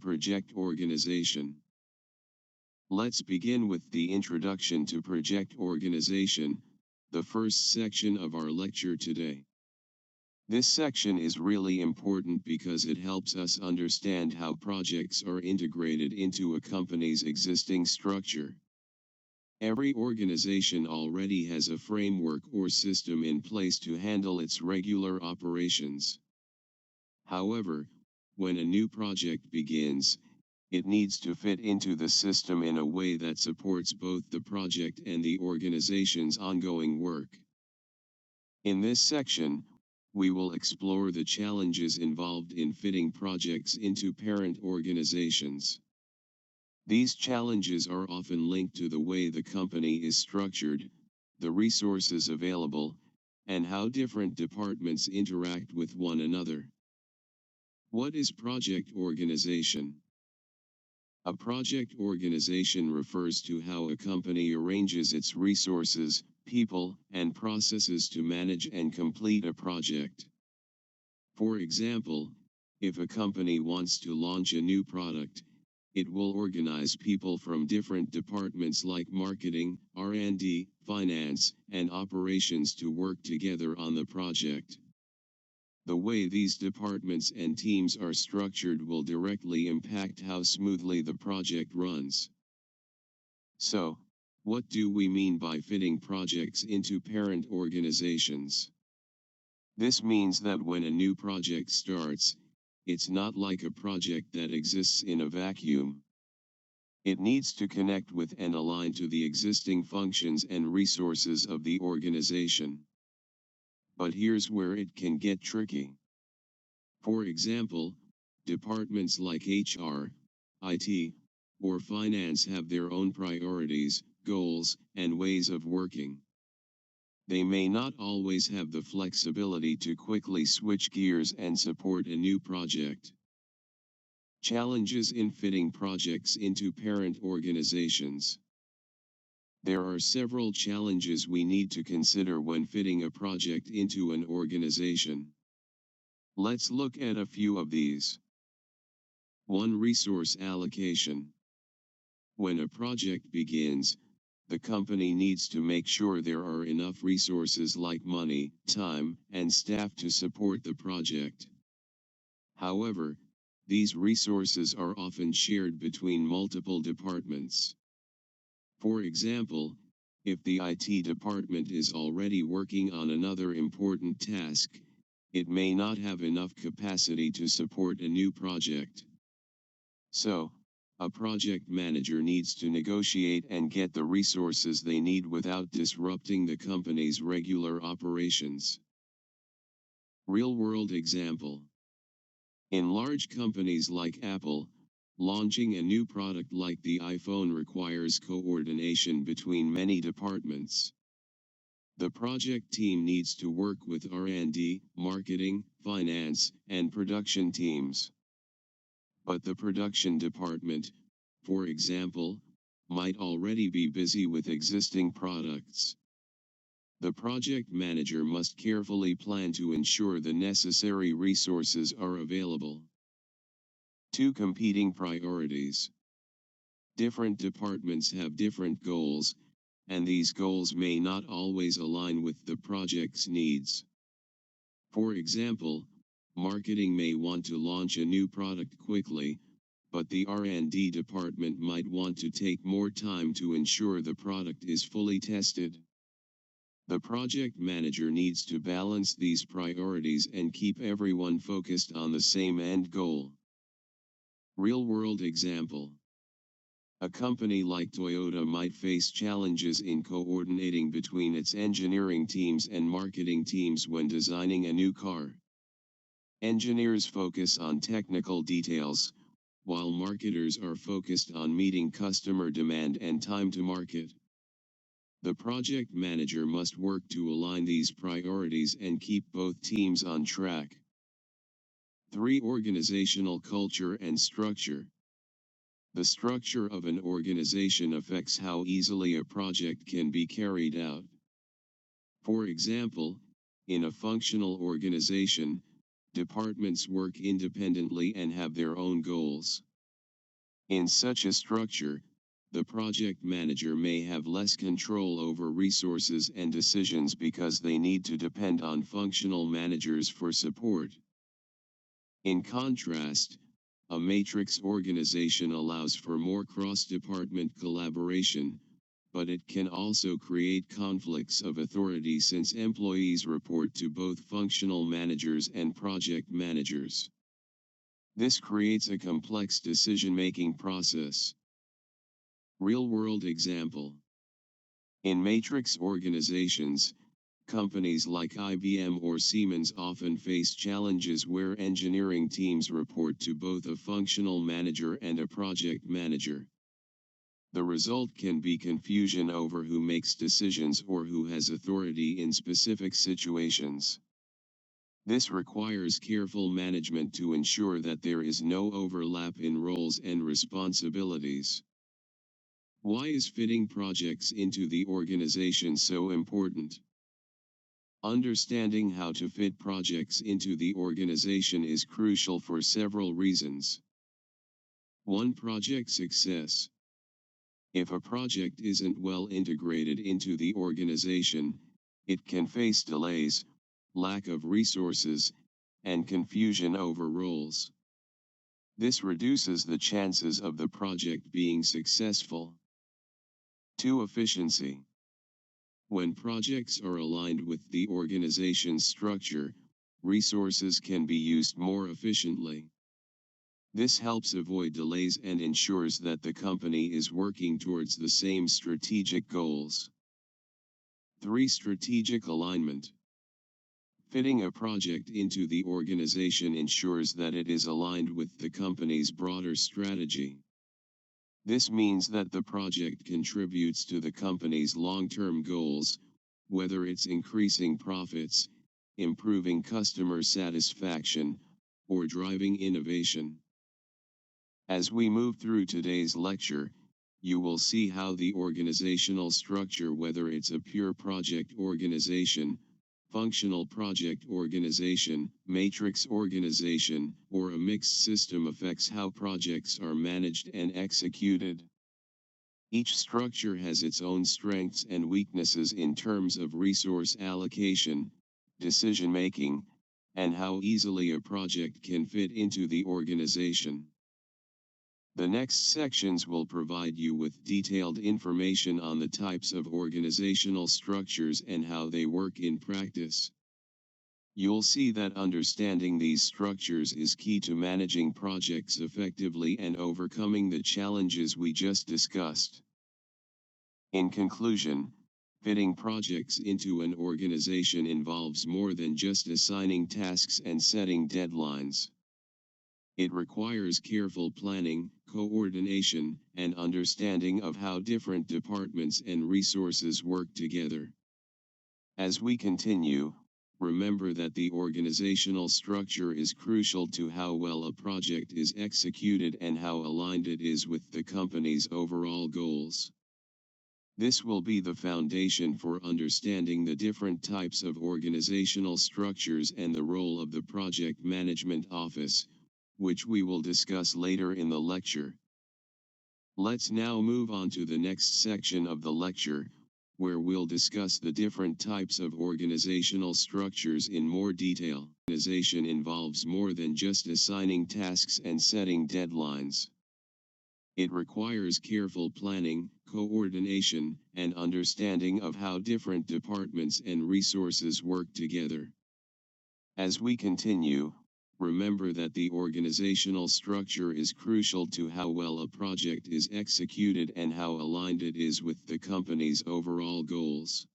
Project organization. Let's begin with the introduction to project organization, the first section of our lecture today. This section is really important because it helps us understand how projects are integrated into a company's existing structure. Every organization already has a framework or system in place to handle its regular operations. However, when a new project begins, it needs to fit into the system in a way that supports both the project and the organization's ongoing work. In this section, we will explore the challenges involved in fitting projects into parent organizations. These challenges are often linked to the way the company is structured, the resources available, and how different departments interact with one another. What is project organization? A project organization refers to how a company arranges its resources, people, and processes to manage and complete a project. For example, if a company wants to launch a new product, it will organize people from different departments like marketing, R&D, finance, and operations to work together on the project. The way these departments and teams are structured will directly impact how smoothly the project runs. So, what do we mean by fitting projects into parent organizations? This means that when a new project starts, it's not like a project that exists in a vacuum. It needs to connect with and align to the existing functions and resources of the organization. But here's where it can get tricky. For example, departments like HR, IT, or finance have their own priorities, goals, and ways of working. They may not always have the flexibility to quickly switch gears and support a new project. Challenges in fitting projects into parent organizations. There are several challenges we need to consider when fitting a project into an organization. Let's look at a few of these. 1. Resource allocation. When a project begins, the company needs to make sure there are enough resources like money, time, and staff to support the project. However, these resources are often shared between multiple departments. For example, if the IT department is already working on another important task, it may not have enough capacity to support a new project. So, a project manager needs to negotiate and get the resources they need without disrupting the company's regular operations. Real-world example. In large companies like Apple, launching a new product like the iPhone requires coordination between many departments. The project team needs to work with R&D, marketing, finance, and production teams. But the production department, for example, might already be busy with existing products. The project manager must carefully plan to ensure the necessary resources are available. 2. Competing priorities. Different departments have different goals, and these goals may not always align with the project's needs. For example, marketing may want to launch a new product quickly, but the R&D department might want to take more time to ensure the product is fully tested. The project manager needs to balance these priorities and keep everyone focused on the same end goal. Real-world example. A company like Toyota might face challenges in coordinating between its engineering teams and marketing teams when designing a new car. Engineers focus on technical details, while marketers are focused on meeting customer demand and time to market. The project manager must work to align these priorities and keep both teams on track. 3. Organizational culture and structure. The structure of an organization affects how easily a project can be carried out. For example, in a functional organization, departments work independently and have their own goals. In such a structure, the project manager may have less control over resources and decisions because they need to depend on functional managers for support. In contrast, a matrix organization allows for more cross-department collaboration, but it can also create conflicts of authority since employees report to both functional managers and project managers. This creates a complex decision-making process. Real-world example. In matrix organizations, companies like IBM or Siemens often face challenges where engineering teams report to both a functional manager and a project manager. The result can be confusion over who makes decisions or who has authority in specific situations. This requires careful management to ensure that there is no overlap in roles and responsibilities. Why is fitting projects into the organization so important? Understanding how to fit projects into the organization is crucial for several reasons. 1. Project success. If a project isn't well integrated into the organization, it can face delays, lack of resources, and confusion over roles. This reduces the chances of the project being successful. 2. Efficiency. When projects are aligned with the organization's structure, resources can be used more efficiently. This helps avoid delays and ensures that the company is working towards the same strategic goals. 3. Strategic alignment. Fitting a project into the organization ensures that it is aligned with the company's broader strategy. This means that the project contributes to the company's long-term goals, whether it's increasing profits, improving customer satisfaction, or driving innovation. As we move through today's lecture, you will see how the organizational structure, whether it's a pure project organization, functional project organization, matrix organization, or a mixed system, affects how projects are managed and executed. Each structure has its own strengths and weaknesses in terms of resource allocation, decision-making, and how easily a project can fit into the organization. The next sections will provide you with detailed information on the types of organizational structures and how they work in practice. You'll see that understanding these structures is key to managing projects effectively and overcoming the challenges we just discussed. In conclusion, fitting projects into an organization involves more than just assigning tasks and setting deadlines. It requires careful planning, coordination, and understanding of how different departments and resources work together. As we continue, remember that the organizational structure is crucial to how well a project is executed and how aligned it is with the company's overall goals. This will be the foundation for understanding the different types of organizational structures and the role of the project management office, which we will discuss later in the lecture. Let's now move on to the next section of the lecture, where we'll discuss the different types of organizational structures in more detail. Organization involves more than just assigning tasks and setting deadlines. It requires careful planning, coordination, and understanding of how different departments and resources work together. As we continue, remember that the organizational structure is crucial to how well a project is executed and how aligned it is with the company's overall goals.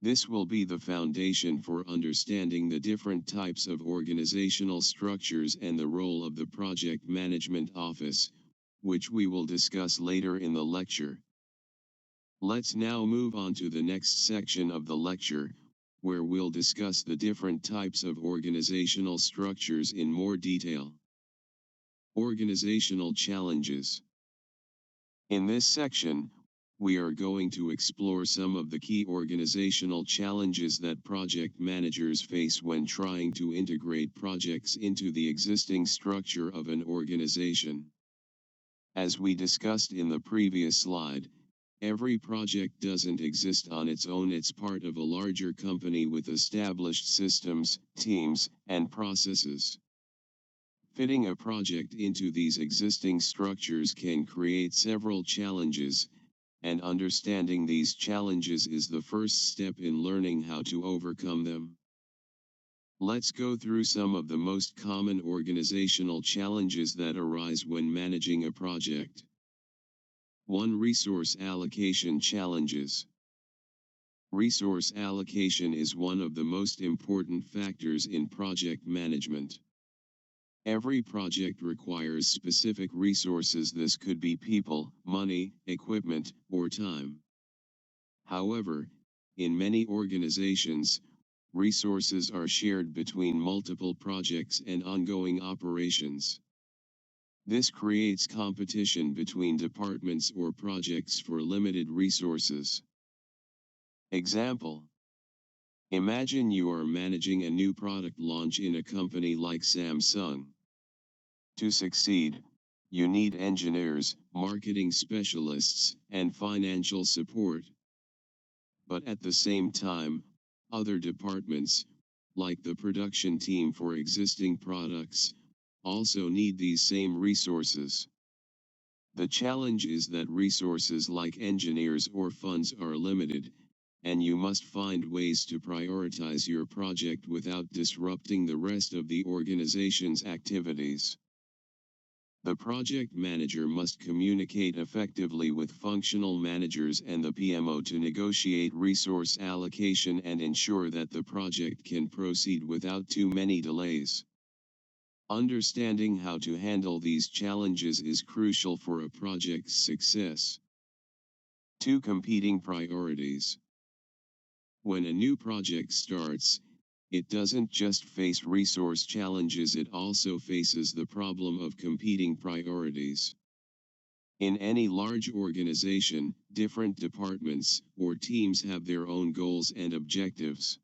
This will be the foundation for understanding the different types of organizational structures and the role of the project management office, which we will discuss later in the lecture. Let's now move on to the next section of the lecture, where we'll discuss the different types of organizational structures in more detail. Organizational challenges. In this section, we are going to explore some of the key organizational challenges that project managers face when trying to integrate projects into the existing structure of an organization. As we discussed in the previous slide, every project doesn't exist on its own. It's part of a larger company with established systems, teams, and processes. Fitting a project into these existing structures can create several challenges, and understanding these challenges is the first step in learning how to overcome them. Let's go through some of the most common organizational challenges that arise when managing a project. 1. Resource allocation challenges. Resource allocation is one of the most important factors in project management. Every project requires specific resources. This could be people, money, equipment, or time. However, in many organizations, resources are shared between multiple projects and ongoing operations. This creates competition between departments or projects for limited resources. Example: imagine you are managing a new product launch in a company like Samsung. To succeed, you need engineers, marketing specialists, and financial support. But at the same time, other departments, like the production team for existing products, also need these same resources. The challenge is that resources like engineers or funds are limited, and you must find ways to prioritize your project without disrupting the rest of the organization's activities. The project manager must communicate effectively with functional managers and the PMO to negotiate resource allocation and ensure that the project can proceed without too many delays. Understanding how to handle these challenges is crucial for a project's success. 2. Competing priorities. When a new project starts, it doesn't just face resource challenges, it also faces the problem of competing priorities. In any large organization, different departments or teams have their own goals and objectives.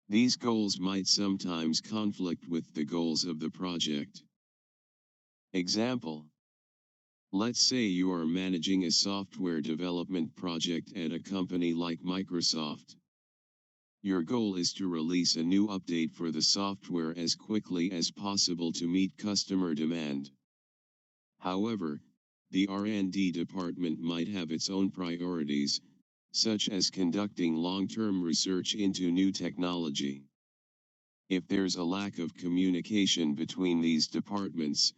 These goals might sometimes conflict with the goals of the project. Example: let's say you are managing a software development project at a company like Microsoft. Your goal is to release a new update for the software as quickly as possible to meet customer demand. However, the R&D department might have its own priorities, such as conducting long-term research into new technology. If there's a lack of communication between these departments,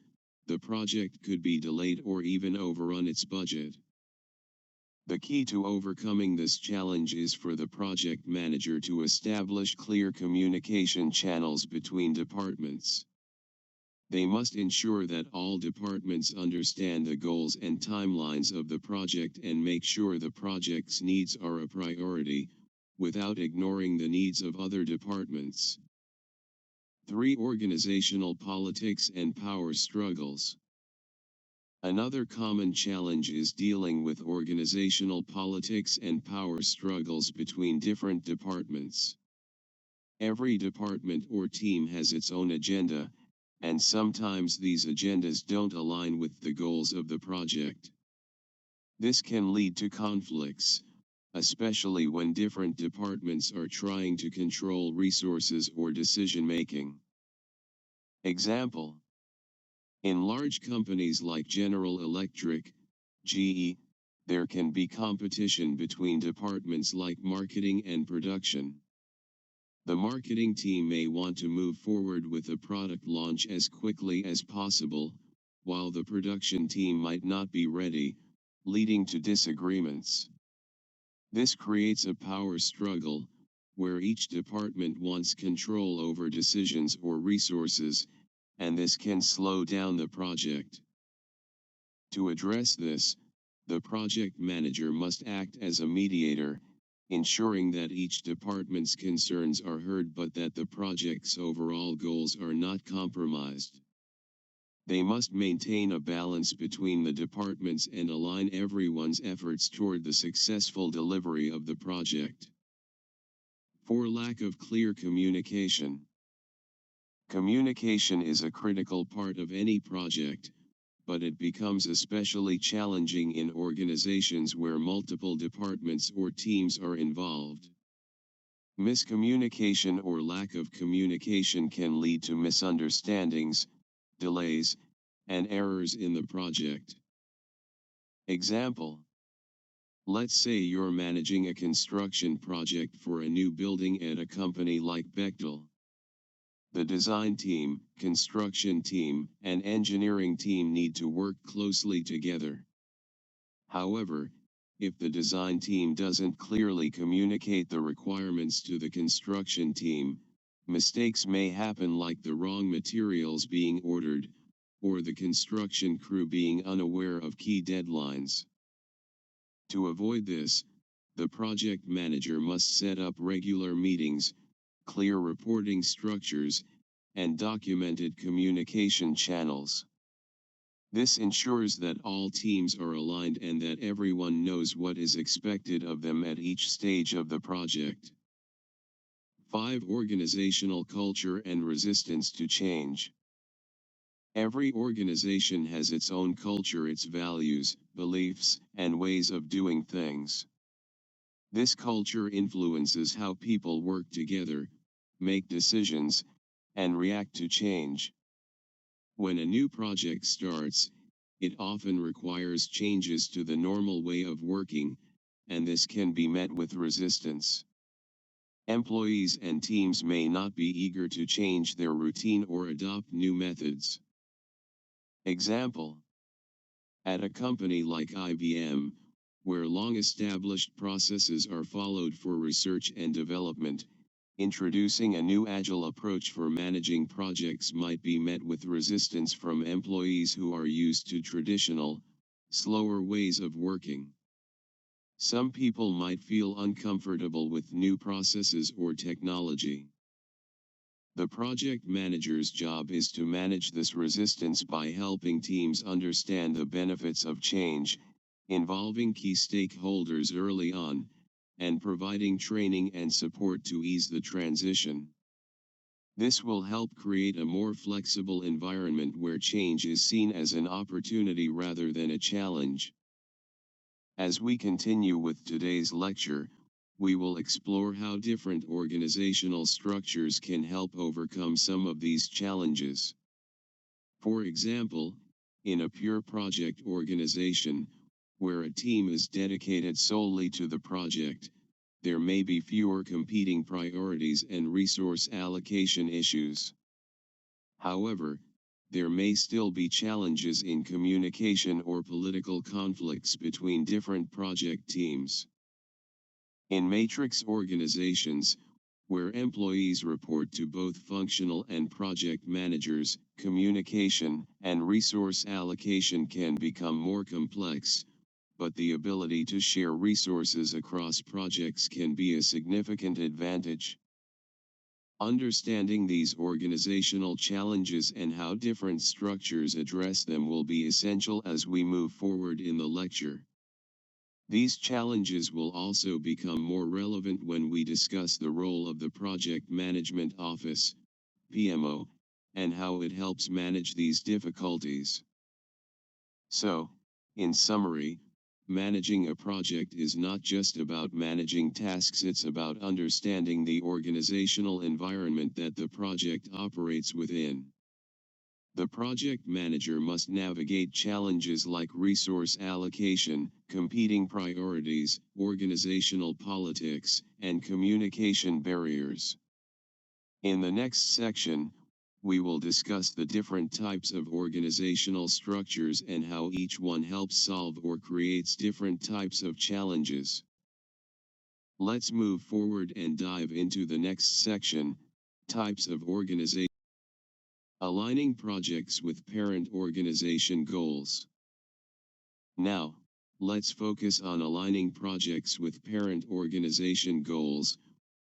the project could be delayed or even overrun its budget. The key to overcoming this challenge is for the project manager to establish clear communication channels between departments. They must ensure that all departments understand the goals and timelines of the project and make sure the project's needs are a priority, without ignoring the needs of other departments. 3. Organizational politics and power struggles. Another common challenge is dealing with organizational politics and power struggles between different departments. Every department or team has its own agenda, and sometimes these agendas don't align with the goals of the project. This can lead to conflicts, especially when different departments are trying to control resources or decision-making. Example: in large companies like General Electric, GE, there can be competition between departments like marketing and production. The marketing team may want to move forward with a product launch as quickly as possible, while the production team might not be ready, leading to disagreements. This creates a power struggle, where each department wants control over decisions or resources, and this can slow down the project. To address this, the project manager must act as a mediator, ensuring that each department's concerns are heard but that the project's overall goals are not compromised. They must maintain a balance between the departments and align everyone's efforts toward the successful delivery of the project. 4. Lack of clear communication. Communication is a critical part of any project, but it becomes especially challenging in organizations where multiple departments or teams are involved. Miscommunication or lack of communication can lead to misunderstandings, delays, and errors in the project. Example: let's say you're managing a construction project for a new building at a company like Bechtel. The design team, construction team, and engineering team need to work closely together. However, if the design team doesn't clearly communicate the requirements to the construction team, mistakes may happen, like the wrong materials being ordered, or the construction crew being unaware of key deadlines. To avoid this, the project manager must set up regular meetings, clear reporting structures, and documented communication channels. This ensures that all teams are aligned and that everyone knows what is expected of them at each stage of the project. 5. Organizational culture and resistance to change. Every organization has its own culture, its values, beliefs, and ways of doing things. This culture influences how people work together, make decisions, and react to change. When a new project starts, it often requires changes to the normal way of working, and this can be met with resistance. Employees and teams may not be eager to change their routine or adopt new methods. Example: at a company like IBM, where long-established processes are followed for research and development, introducing a new agile approach for managing projects might be met with resistance from employees who are used to traditional, slower ways of working. Some people might feel uncomfortable with new processes or technology. The project manager's job is to manage this resistance by helping teams understand the benefits of change, involving key stakeholders early on, and providing training and support to ease the transition. This will help create a more flexible environment where change is seen as an opportunity rather than a challenge. As we continue with today's lecture, we will explore how different organizational structures can help overcome some of these challenges. For example, in a pure project organization, where a team is dedicated solely to the project, there may be fewer competing priorities and resource allocation issues. However, there may still be challenges in communication or political conflicts between different project teams. In matrix organizations, where employees report to both functional and project managers, communication and resource allocation can become more complex, but the ability to share resources across projects can be a significant advantage. Understanding these organizational challenges and how different structures address them will be essential as we move forward in the lecture. These challenges will also become more relevant when we discuss the role of the Project Management Office, PMO, and how it helps manage these difficulties. So, in summary, managing a project is not just about managing tasks, it's about understanding the organizational environment that the project operates within. The project manager must navigate challenges like resource allocation, competing priorities, organizational politics, and communication barriers. In the next section, we will discuss the different types of organizational structures and how each one helps solve or creates different types of challenges. Let's move forward and dive into the next section, types of organization. Aligning projects with parent organization goals. Now, let's focus on aligning projects with parent organization goals,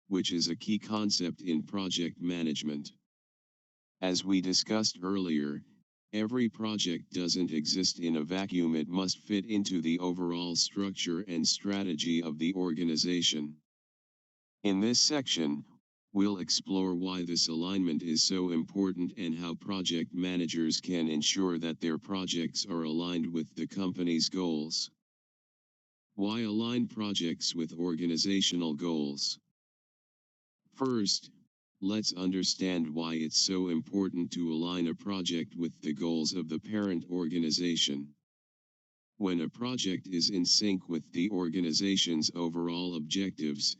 which is a key concept in project management. As we discussed earlier, every project doesn't exist in a vacuum, it must fit into the overall structure and strategy of the organization. In this section, We'll explore why this alignment is so important and how project managers can ensure that their projects are aligned with the company's goals. Why align projects with organizational goals? First, let's understand why it's so important to align a project with the goals of the parent organization. When a project is in sync with the organization's overall objectives,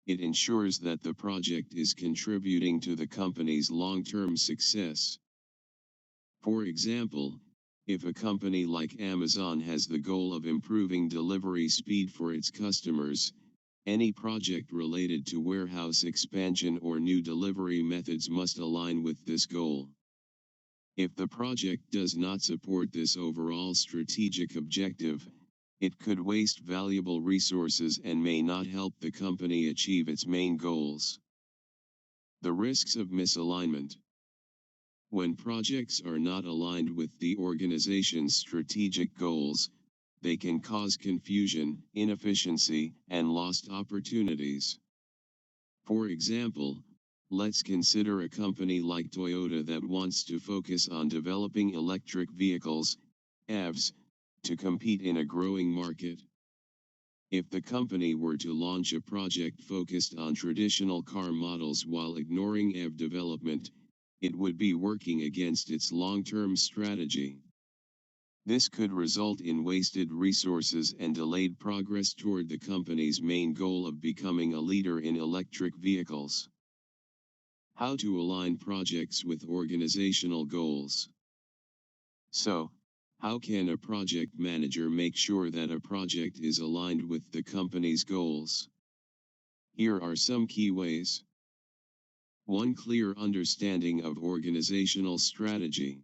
it ensures that the project is contributing to the company's long-term success. For example, if a company like Amazon has the goal of improving delivery speed for its customers, any project related to warehouse expansion or new delivery methods must align with this goal. If the project does not support this overall strategic objective, it could waste valuable resources and may not help the company achieve its main goals. The risks of misalignment. When projects are not aligned with the organization's strategic goals, they can cause confusion, inefficiency, and lost opportunities. For example, let's consider a company like Toyota that wants to focus on developing electric vehicles, EVs, to compete in a growing market. If the company were to launch a project focused on traditional car models while ignoring EV development, it would be working against its long-term strategy. This could result in wasted resources and delayed progress toward the company's main goal of becoming a leader in electric vehicles. How to align projects with organizational goals. So, how can a project manager make sure that a project is aligned with the company's goals? Here are some key ways. 1. Clear understanding of organizational strategy.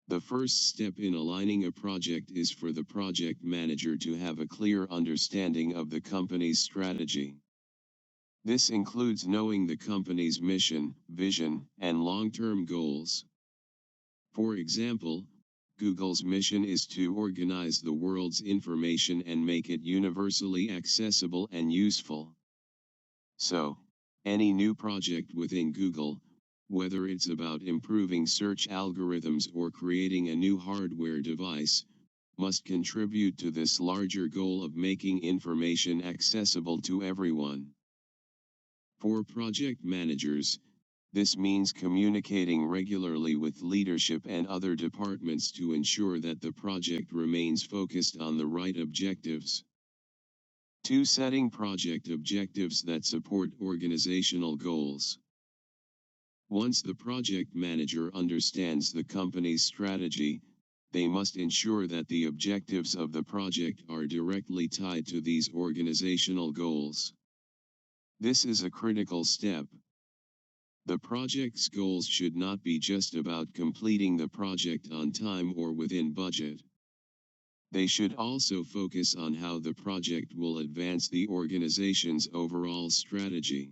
The first step in aligning a project is for the project manager to have a clear understanding of the company's strategy. This includes knowing the company's mission, vision, and long-term goals. For example, Google's mission is to organize the world's information and make it universally accessible and useful. So, any new project within Google, whether it's about improving search algorithms or creating a new hardware device, must contribute to this larger goal of making information accessible to everyone. For project managers, this means communicating regularly with leadership and other departments to ensure that the project remains focused on the right objectives. 2. Setting project objectives that support organizational goals. Once the project manager understands the company's strategy, they must ensure that the objectives of the project are directly tied to these organizational goals. This is a critical step. The project's goals should not be just about completing the project on time or within budget. They should also focus on how the project will advance the organization's overall strategy.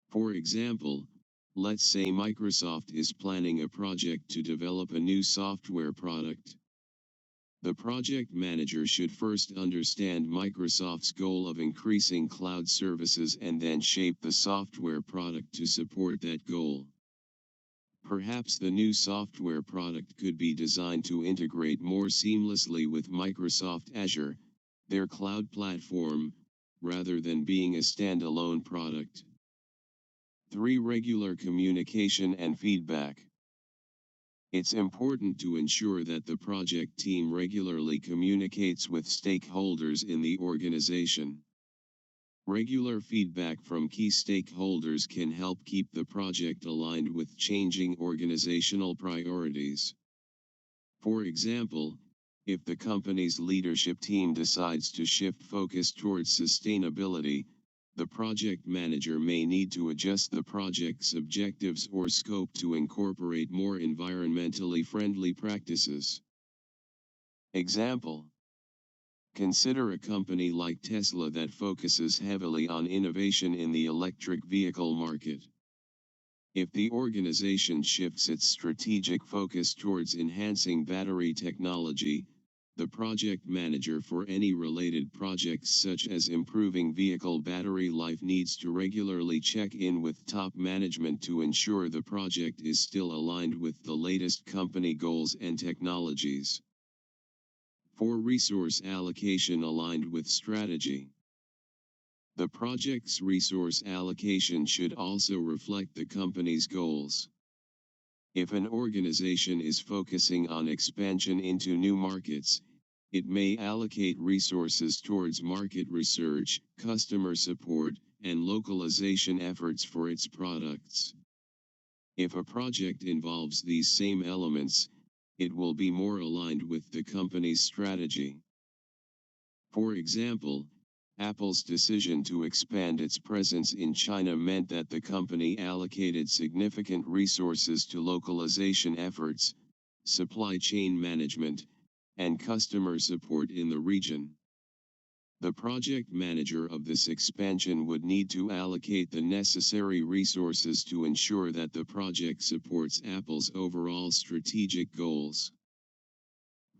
For example, let's say Microsoft is planning a project to develop a new software product. The project manager should first understand Microsoft's goal of increasing cloud services and then shape the software product to support that goal. Perhaps the new software product could be designed to integrate more seamlessly with Microsoft Azure, their cloud platform, rather than being a standalone product. 3. Regular communication and feedback. It's important to ensure that the project team regularly communicates with stakeholders in the organization. Regular feedback from key stakeholders can help keep the project aligned with changing organizational priorities. For example, if the company's leadership team decides to shift focus towards sustainability, the project manager may need to adjust the project's objectives or scope to incorporate more environmentally friendly practices. Example: consider a company like Tesla that focuses heavily on innovation in the electric vehicle market. If the organization shifts its strategic focus towards enhancing battery technology, The project manager for any related projects such as improving vehicle battery life needs to regularly check in with top management to ensure the project is still aligned with the latest company goals and technologies. 4. Resource allocation aligned with strategy. The project's resource allocation should also reflect the company's goals. If an organization is focusing on expansion into new markets, it may allocate resources towards market research, customer support, and localization efforts for its products. If a project involves these same elements, it will be more aligned with the company's strategy. For example, Apple's decision to expand its presence in China meant that the company allocated significant resources to localization efforts, supply chain management, and customer support in the region. The project manager of this expansion would need to allocate the necessary resources to ensure that the project supports Apple's overall strategic goals.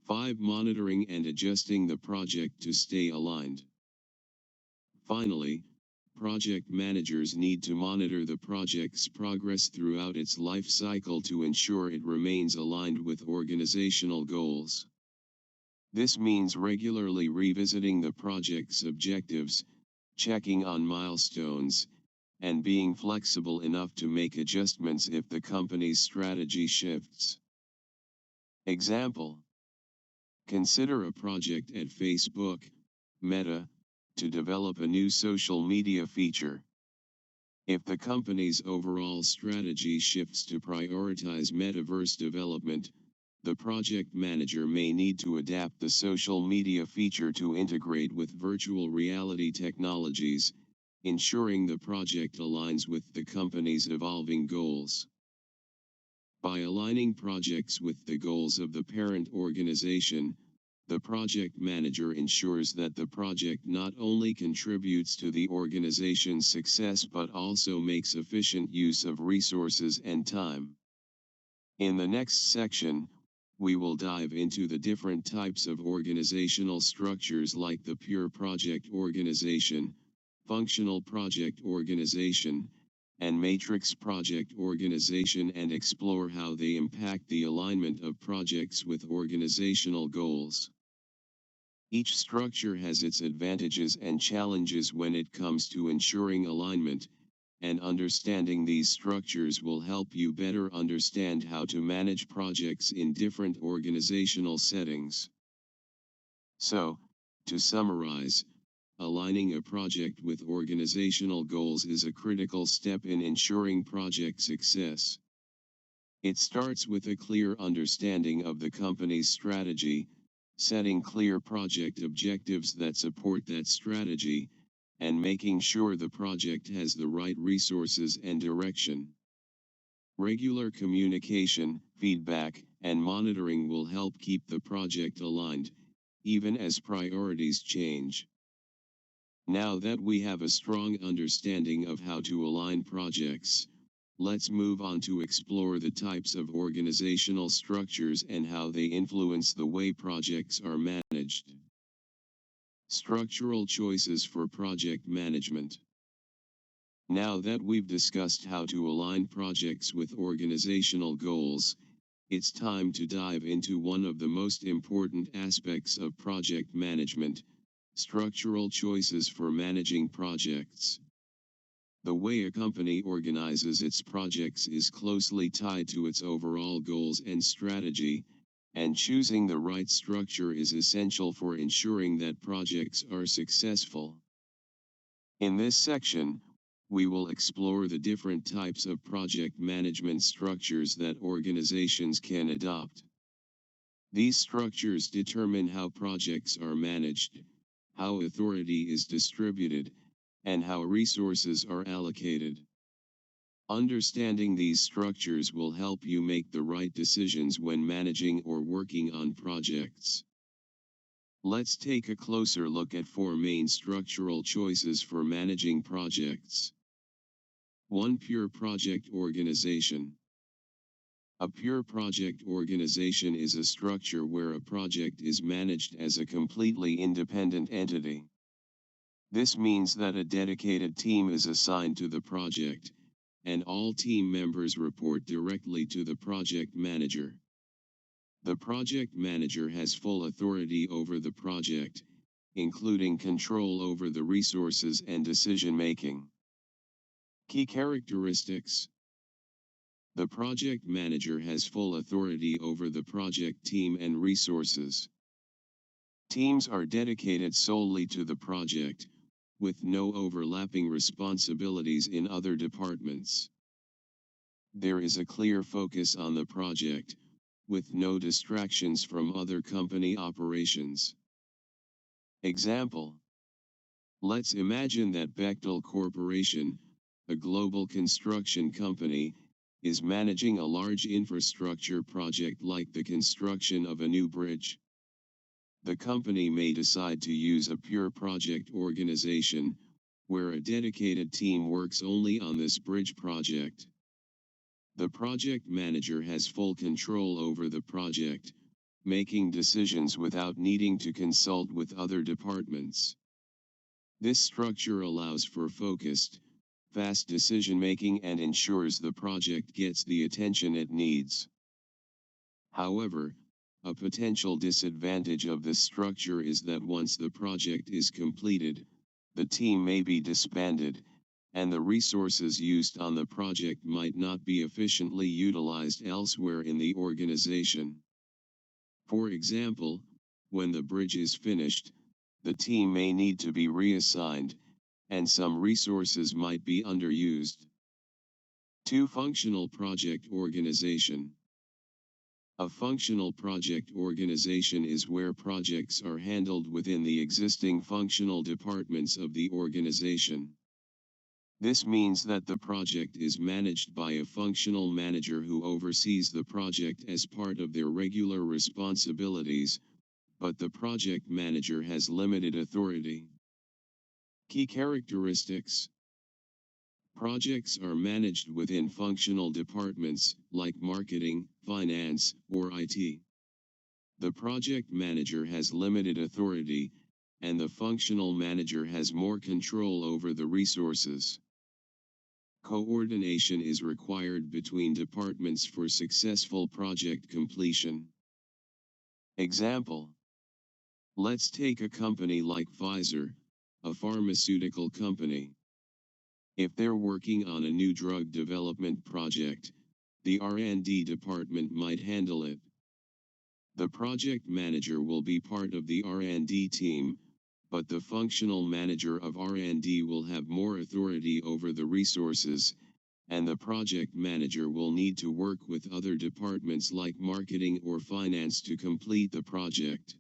5. Monitoring and adjusting the project to stay aligned. Finally, project managers need to monitor the project's progress throughout its life cycle to ensure it remains aligned with organizational goals. This means regularly revisiting the project's objectives, checking on milestones, and being flexible enough to make adjustments if the company's strategy shifts. Example: consider a project at Facebook, Meta, to develop a new social media feature. If the company's overall strategy shifts to prioritize metaverse development, the project manager may need to adapt the social media feature to integrate with virtual reality technologies, ensuring the project aligns with the company's evolving goals. By aligning projects with the goals of the parent organization, the project manager ensures that the project not only contributes to the organization's success but also makes efficient use of resources and time. In the next section, we will dive into the different types of organizational structures like the pure project organization, functional project organization, and matrix project organization and explore how they impact the alignment of projects with organizational goals. Each structure has its advantages and challenges when it comes to ensuring alignment, and understanding these structures will help you better understand how to manage projects in different organizational settings. So, to summarize, aligning a project with organizational goals is a critical step in ensuring project success. It starts with a clear understanding of the company's strategy, setting clear project objectives that support that strategy, and making sure the project has the right resources and direction. Regular communication, feedback, and monitoring will help keep the project aligned, even as priorities change. Now that we have a strong understanding of how to align projects, let's move on to explore the types of organizational structures and how they influence the way projects are managed. Structural choices for project management. Now that we've discussed how to align projects with organizational goals, it's time to dive into one of the most important aspects of project management: structural choices for managing projects. The way a company organizes its projects is closely tied to its overall goals and strategy, and choosing the right structure is essential for ensuring that projects are successful. In this section, we will explore the different types of project management structures that organizations can adopt. These structures determine how projects are managed, how authority is distributed, and how resources are allocated. Understanding these structures will help you make the right decisions when managing or working on projects. Let's take a closer look at 4 main structural choices for managing projects. 1. Pure project organization. A pure project organization is a structure where a project is managed as a completely independent entity. This means that a dedicated team is assigned to the project, and all team members report directly to the project manager. The project manager has full authority over the project, including control over the resources and decision-making. Key characteristics. The project manager has full authority over the project team and resources. Teams are dedicated solely to the project, with no overlapping responsibilities in other departments. There is a clear focus on the project, with no distractions from other company operations. Example. Let's imagine that Bechtel Corporation, a global construction company, is managing a large infrastructure project like the construction of a new bridge. The company may decide to use a pure project organization, where a dedicated team works only on this bridge project. The project manager has full control over the project, making decisions without needing to consult with other departments. This structure allows for focused, fast decision-making and ensures the project gets the attention it needs. However, a potential disadvantage of this structure is that once the project is completed, the team may be disbanded, and the resources used on the project might not be efficiently utilized elsewhere in the organization. For example, when the bridge is finished, the team may need to be reassigned, and some resources might be underused. 2. Functional project organization. A functional project organization is where projects are handled within the existing functional departments of the organization. This means that the project is managed by a functional manager who oversees the project as part of their regular responsibilities, but the project manager has limited authority. Key characteristics. Projects are managed within functional departments, like marketing, finance, or IT. The project manager has limited authority, and the functional manager has more control over the resources. Coordination is required between departments for successful project completion. Example. Let's take a company like Pfizer, a pharmaceutical company. If they're working on a new drug development project, the R&D department might handle it. The project manager will be part of the R&D team, but the functional manager of R&D will have more authority over the resources, and the project manager will need to work with other departments like marketing or finance to complete the project.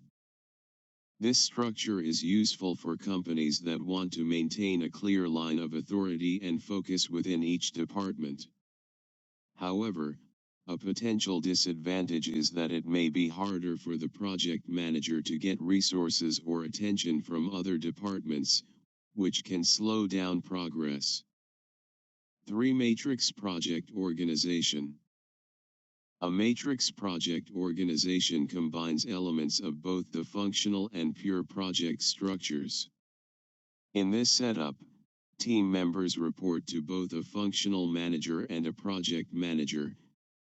This structure is useful for companies that want to maintain a clear line of authority and focus within each department. However, a potential disadvantage is that it may be harder for the project manager to get resources or attention from other departments, which can slow down progress. 3. Matrix project organization. A matrix project organization combines elements of both the functional and pure project structures. In this setup, team members report to both a functional manager and a project manager,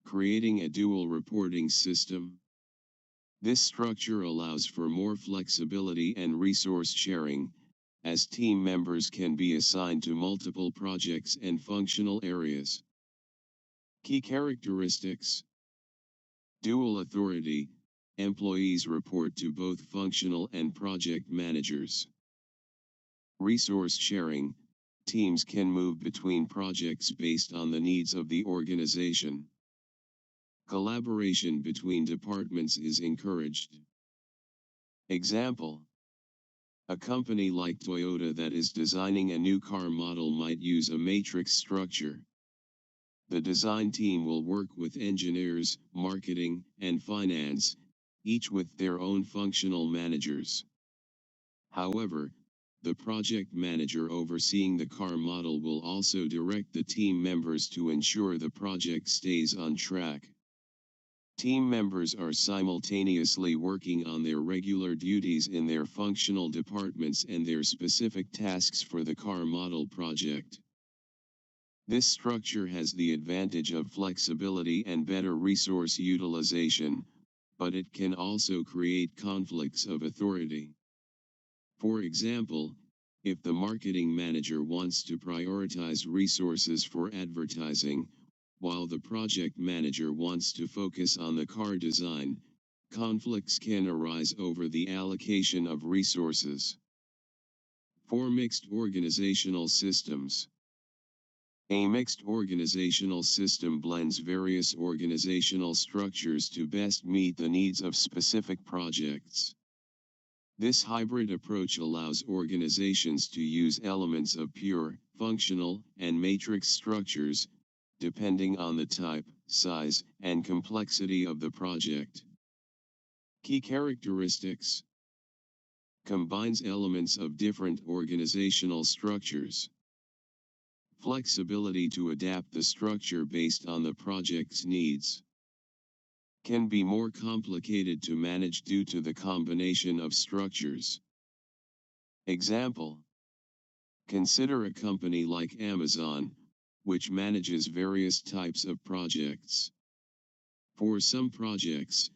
creating a dual reporting system. This structure allows for more flexibility and resource sharing, as team members can be assigned to multiple projects and functional areas. Key characteristics. Dual authority. Employees report to both functional and project managers. Resource sharing. Teams can move between projects based on the needs of the organization. Collaboration between departments is encouraged. Example. A company like Toyota that is designing a new car model might use a matrix structure. The design team will work with engineers, marketing, and finance, each with their own functional managers. However, the project manager overseeing the car model will also direct the team members to ensure the project stays on track. Team members are simultaneously working on their regular duties in their functional departments and their specific tasks for the car model project. This structure has the advantage of flexibility and better resource utilization, but it can also create conflicts of authority. For example, if the marketing manager wants to prioritize resources for advertising, while the project manager wants to focus on the car design, conflicts can arise over the allocation of resources. 4 Mixed organizational systems. A mixed organizational system blends various organizational structures to best meet the needs of specific projects. This hybrid approach allows organizations to use elements of pure, functional, and matrix structures, depending on the type, size, and complexity of the project. Key characteristics: combines elements of different organizational structures. Flexibility to adapt the structure based on the project's needs. Can be more complicated to manage due to the combination of structures. Example: consider a company like Amazon, which manages various types of projects. For some projects,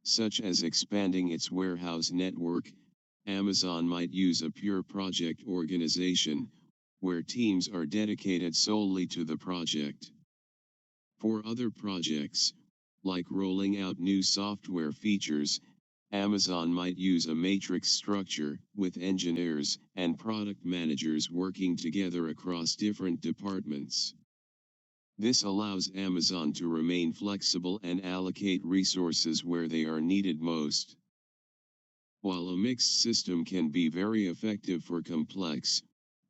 such as expanding its warehouse network, Amazon might use a pure project organization, where teams are dedicated solely to the project. For other projects, like rolling out new software features, Amazon might use a matrix structure, with engineers and product managers working together across different departments. This allows Amazon to remain flexible and allocate resources where they are needed most. While a mixed system can be very effective for complex,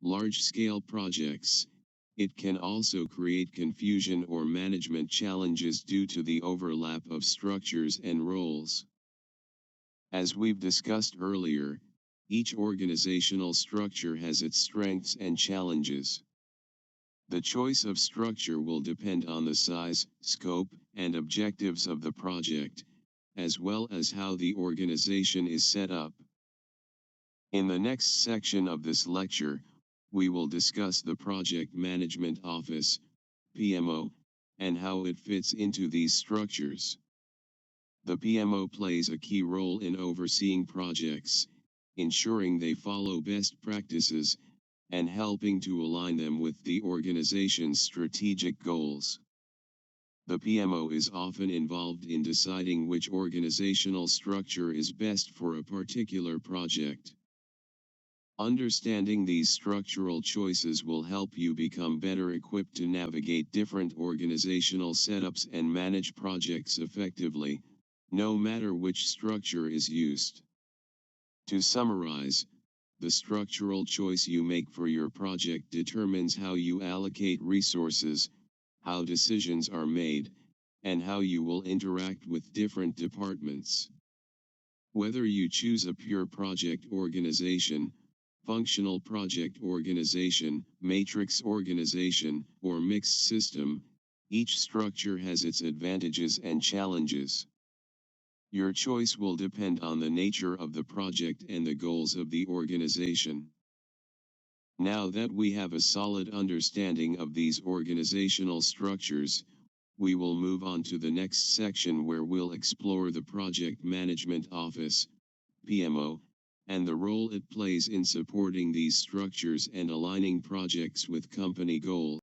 large-scale projects, it can also create confusion or management challenges due to the overlap of structures and roles. As we've discussed earlier, each organizational structure has its strengths and challenges. The choice of structure will depend on the size, scope, and objectives of the project, as well as how the organization is set up. In the next section of this lecture, we will discuss the Project Management Office, PMO, and how it fits into these structures. The PMO plays a key role in overseeing projects, ensuring they follow best practices, and helping to align them with the organization's strategic goals. The PMO is often involved in deciding which organizational structure is best for a particular project. Understanding these structural choices will help you become better equipped to navigate different organizational setups and manage projects effectively, no matter which structure is used. To summarize, the structural choice you make for your project determines how you allocate resources, how decisions are made, and how you will interact with different departments. Whether you choose a pure project organization, functional project organization, matrix organization, or mixed system, each structure has its advantages and challenges. Your choice will depend on the nature of the project and the goals of the organization. Now that we have a solid understanding of these organizational structures, we will move on to the next section where we'll explore the Project Management Office, PMO, and the role it plays in supporting these structures and aligning projects with company goals.